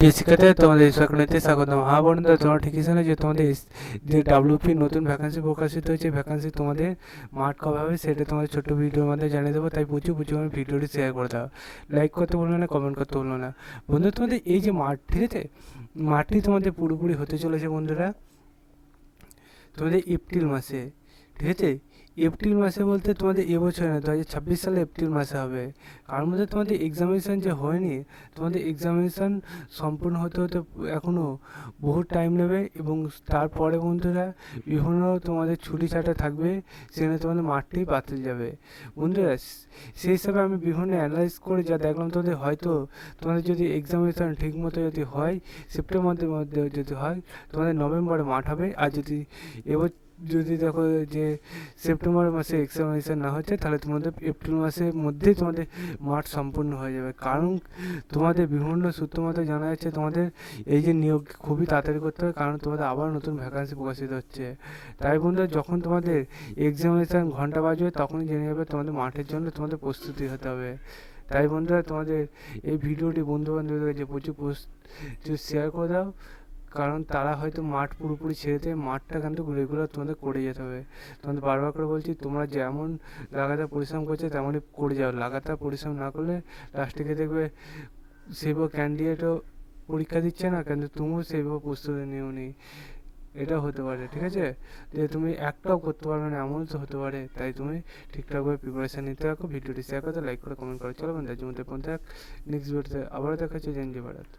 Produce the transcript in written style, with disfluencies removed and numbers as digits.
প্রিয় শিক্ষার্থীরা, তোমাদের সকলকে স্বাগতম। হ্যাঁ বন্ধুরা, তোমরা ঠিকই জানো যে তোমাদের যে ডাব্লিউপি নতুন ভ্যাকান্সি প্রকাশিত হয়েছে, ভ্যাকান্সি তোমাদের মার্ট কবে হবে সেটা তোমাদের ছোট্ট ভিডিওর মধ্যে জানিয়ে দেবো। তাই প্রচুর করে ভিডিওটি শেয়ার করে দাও, লাইক করতে বললো না, কমেন্ট করতে বললো না। বন্ধু, তোমাদের এই যে মার্ট, ঠিক আছে, মার্টটি তোমাদের পুরোপুরি হতে চলেছে বন্ধুরা তোমাদের এপ্রিল মাসে, ঠিক আছে। এপ্রিল মাসে বলতে তোমাদের এবছর না, 2026 সালে এপ্রিল মাসে হবে। কার মধ্যে তোমাদের এক্সামিনেশান যে হয়নি, তোমাদের এক্সামিনেশান সম্পূর্ণ হতে হতে এখনও বহু টাইম নেবে। এবং তারপরে বন্ধুরা বিভিন্ন তোমাদের ছুটি ছাটা থাকবে, সেখানে তোমাদের মাঠটি বাতিল যাবে বন্ধুরা। সেই হিসাবে আমি বিভিন্ন অ্যানালাইজ করে যা দেখলাম, তোমাদের হয়তো তোমাদের যদি এক্সামিনেশান ঠিক মতো যদি হয়, সেপ্টেম্বরের মধ্যে যদি হয়, তোমাদের নভেম্বরে মাঠ হবে। আর যদি যদি দেখো যে সেপ্টেম্বর মাসে এক্সামিনেশান না হচ্ছে, তাহলে তোমাদের এপ্রিল মাসের মধ্যেই তোমাদের মাঠ সম্পূর্ণ হয়ে যাবে। কারণ তোমাদের বিভিন্ন সূত্র মতো জানা যাচ্ছে তোমাদের এই যে নিয়োগ খুবই তাড়াতাড়ি করতে হবে, কারণ তোমাদের আবার নতুন ভ্যাকান্সি প্রকাশিত হচ্ছে। তাই বন্ধুরা, যখন তোমাদের এক্সামিনেশান ঘন্টা বাজবে, তখনই জেনে যাবে তোমাদের মাঠের জন্য তোমাদের প্রস্তুতি হতে হবে। তাই বন্ধুরা, তোমাদের এই ভিডিওটি বন্ধু বান্ধবদের কাছে প্রচুর শেয়ার করে দাও, কারণ তারা হয়তো মাঠ পুরোপুরি ছেড়ে দেয়। মাঠটা কিন্তু রেগুলার তোমাদের করে যেতে হবে। তোমাদের বারবার করে বলছি, তোমরা যেমন লাগাতার পরিশ্রম করছো তেমনই করে যাও। লাগাতার পরিশ্রম না করলে লাস্টে গিয়ে দেখবে সেইভাবে ক্যান্ডিডেটও পরীক্ষা দিচ্ছে না, কিন্তু তুমিও সেইভাবে প্রস্তুতি নিওনি। এটা হতে পারে, ঠিক আছে, যে তুমি একটাও করতে পারবে না, এমনও তো হতে পারে। তাই তুমি ঠিকঠাকভাবে প্রিপারেশান নিতে থাকো। ভিডিওটি শেয়ার করতে, লাইক করে, কমেন্ট করো। চলো বন্ধু, আজ মধ্যে নেক্সট ভিডিওতে আবারও দেখা হচ্ছে। জয় হিন্দ, জয় ভারত।